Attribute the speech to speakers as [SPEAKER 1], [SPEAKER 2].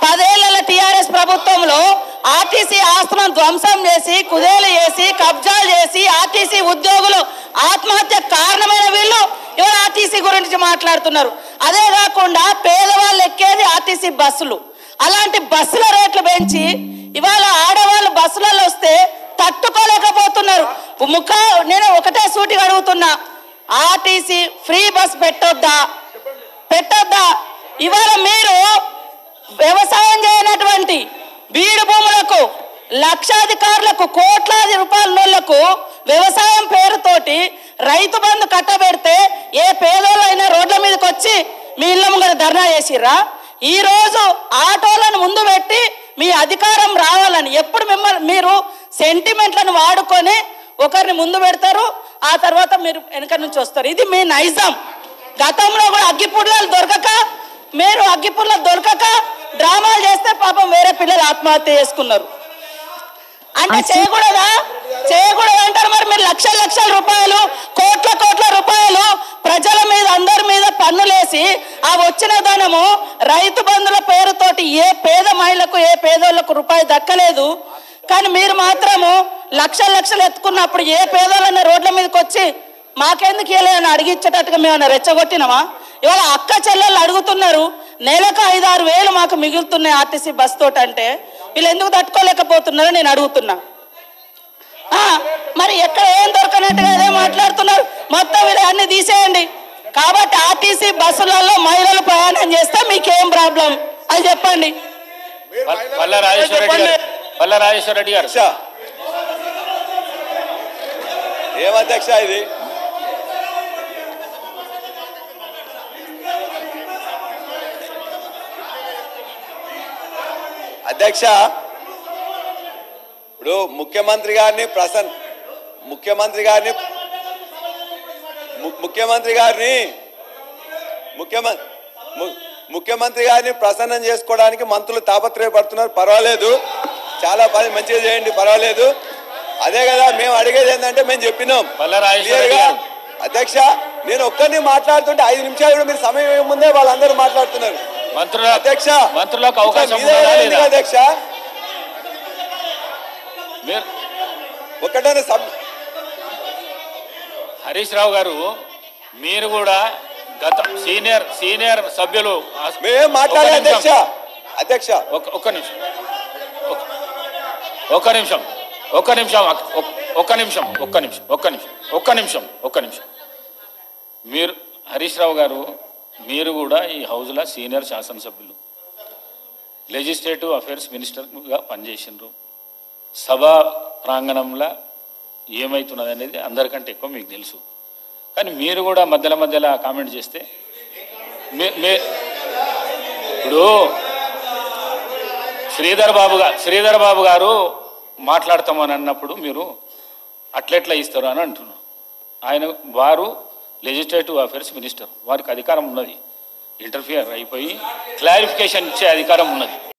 [SPEAKER 1] 10 ఏళ్ల టీఆర్ఎస్ ప్రభుత్వంలో ఆర్టీసీ ఆస్తులను ధ్వంసం చేసి కుదేలు చేసి కబ్జాలు చేసి ఆర్టీసీ ఉద్యోగులు ఆత్మహత్య కారణమైన వీళ్ళు ఇవాళ ఆర్టీసీ గురించి మాట్లాడుతున్నారు. అదే కాకుండా పేదవాళ్ళు ఎక్కేది ఆర్టీసీ బస్సులు. అలాంటి బస్సుల రేట్లు పెంచి ఇవాళ ఆడవాళ్ళు బస్సులలో వస్తే తట్టుకోలేకపోతున్నారు. నేను ఒకటే సూటిగా అడుగుతున్నా, ఆర్టీసీ ఫ్రీ బస్ పెట్టొద్దా? ఇవాళ మీరు వ్యవసాయం చేయనటువంటి బీడు భూములకు లక్షాధికారులకు కోట్లాది రూపాయల నోళ్లకు వ్యవసాయం పేరుతోటి రైతు బంధు కట్టబెడితే ఏ పేదోళ్ళైనా రోడ్ల మీదకి వచ్చి మీ ఇళ్ళ ముంగర ధర్నా చేసిర్రా? ఈ రోజు ఆటోలను ముందు పెట్టి మీ అధికారం రావాలని ఎప్పుడు మీరు సెంటిమెంట్లను వాడుకొని ఒకరిని ముందు పెడతారు, ఆ తర్వాత మీరు వెనక నుంచి వస్తారు. ఇది మీ నైజం. గతంలో కూడా అగ్గిపుల్లలు దొరకక డ్రామాలు చేస్తే పాపం వేరే పిల్లలు ఆత్మహత్య చేసుకున్నారు. అంటే చేయకూడదు అంటారు. మరి మీరు లక్షల రూపాయలు కోట్ల రూపాయలు ప్రజల మీద అందరి మీద పన్నులేసి ఆ వచ్చిన ధనము రైతు బంధుల పేరుతోటి ఏ పేద మహిళకు ఏ పేదోళ్లకు రూపాయి దక్కలేదు. కానీ మీరు మాత్రము లక్షలు ఎత్తుకున్నప్పుడు ఏ పేదోళ్ళన్న రోడ్ల మీదకి వచ్చి మాకెందుకు ఇవ్వలేదని అడిగించేటట్టుగా మేము రెచ్చగొట్టినామా? ఇవాళ అక్క చెల్లెళ్ళు అడుగుతున్నారు, నెలకు 5-6 వేలు మాకు మిగులుతున్నాయి ఆర్టీసీ బస్ తోటి. అంటే వీళ్ళు ఎందుకు తట్టుకోలేకపోతున్నారో నేను అడుగుతున్నా. మరి ఎక్కడ ఏం దొరకనట్టుగా అదే మాట్లాడుతున్నారు. మొత్తం వీళ్ళు అన్ని తీసేయండి. కాబట్టి ఆర్టీసీ బస్సులలో మహిళలు ప్రయాణం చేస్తే మీకేం ప్రాబ్లం అది చెప్పండి.
[SPEAKER 2] పల్లా రాజేశ్వర రెడ్డి గారు
[SPEAKER 3] ఏమధ్యక్ష ఇది? అధ్యక్ష, ఇప్పుడు ముఖ్యమంత్రి గారిని ప్రసన్నం చేసుకోవడానికి మంత్రులు తాపత్రయపడుతున్నారు. పర్వాలేదు, చాలా పని మంచిగా చేయండి, పర్వాలేదు. అదే కదా మేము అడిగేది ఏంటంటే మేము చెప్పినాం అధ్యక్ష. నేను ఒక్కరిని మాట్లాడుతుంటే 5 నిమిషాలు కూడా మీరు సమయం ముందే వాళ్ళందరూ మాట్లాడుతున్నారు. అధ్యక్ష
[SPEAKER 2] మంత్రులకు అవకాశం
[SPEAKER 3] అధ్యక్ష ఒకటే
[SPEAKER 2] హరీష్ రావు గారు, మీరు కూడా గత సీనియర్ సభ్యులు
[SPEAKER 3] మేము మాట్లాడాలి అధ్యక్ష. అధ్యక్ష
[SPEAKER 2] ఒక్క నిమిషం. మీరు హరీష్ రావు గారు, మీరు కూడా ఈ హౌస్లో సీనియర్ శాసనసభ్యులు, లెజిస్లేటివ్ అఫైర్స్ మినిస్టర్గా పనిచేసినారు. సభా ప్రాంగణంలో ఏమవుతున్నది అనేది అందరికంటే ఎక్కువ మీకు తెలుసు. కానీ మీరు కూడా మధ్యలో కామెంట్ చేస్తే ఇప్పుడు శ్రీధర్ బాబు గారు మాట్లాడతామని అన్నప్పుడు మీరు అట్లెట్లా ఇస్తారు అని అంటున్నారు. వారు లెజిస్లేటివ్ అఫైర్స్ మినిస్టర్, వారికి అధికారం ఉన్నది. ఇంటర్ఫియర్ అయిపోయి క్లారిఫికేషన్ ఇచ్చే అధికారం ఉన్నది.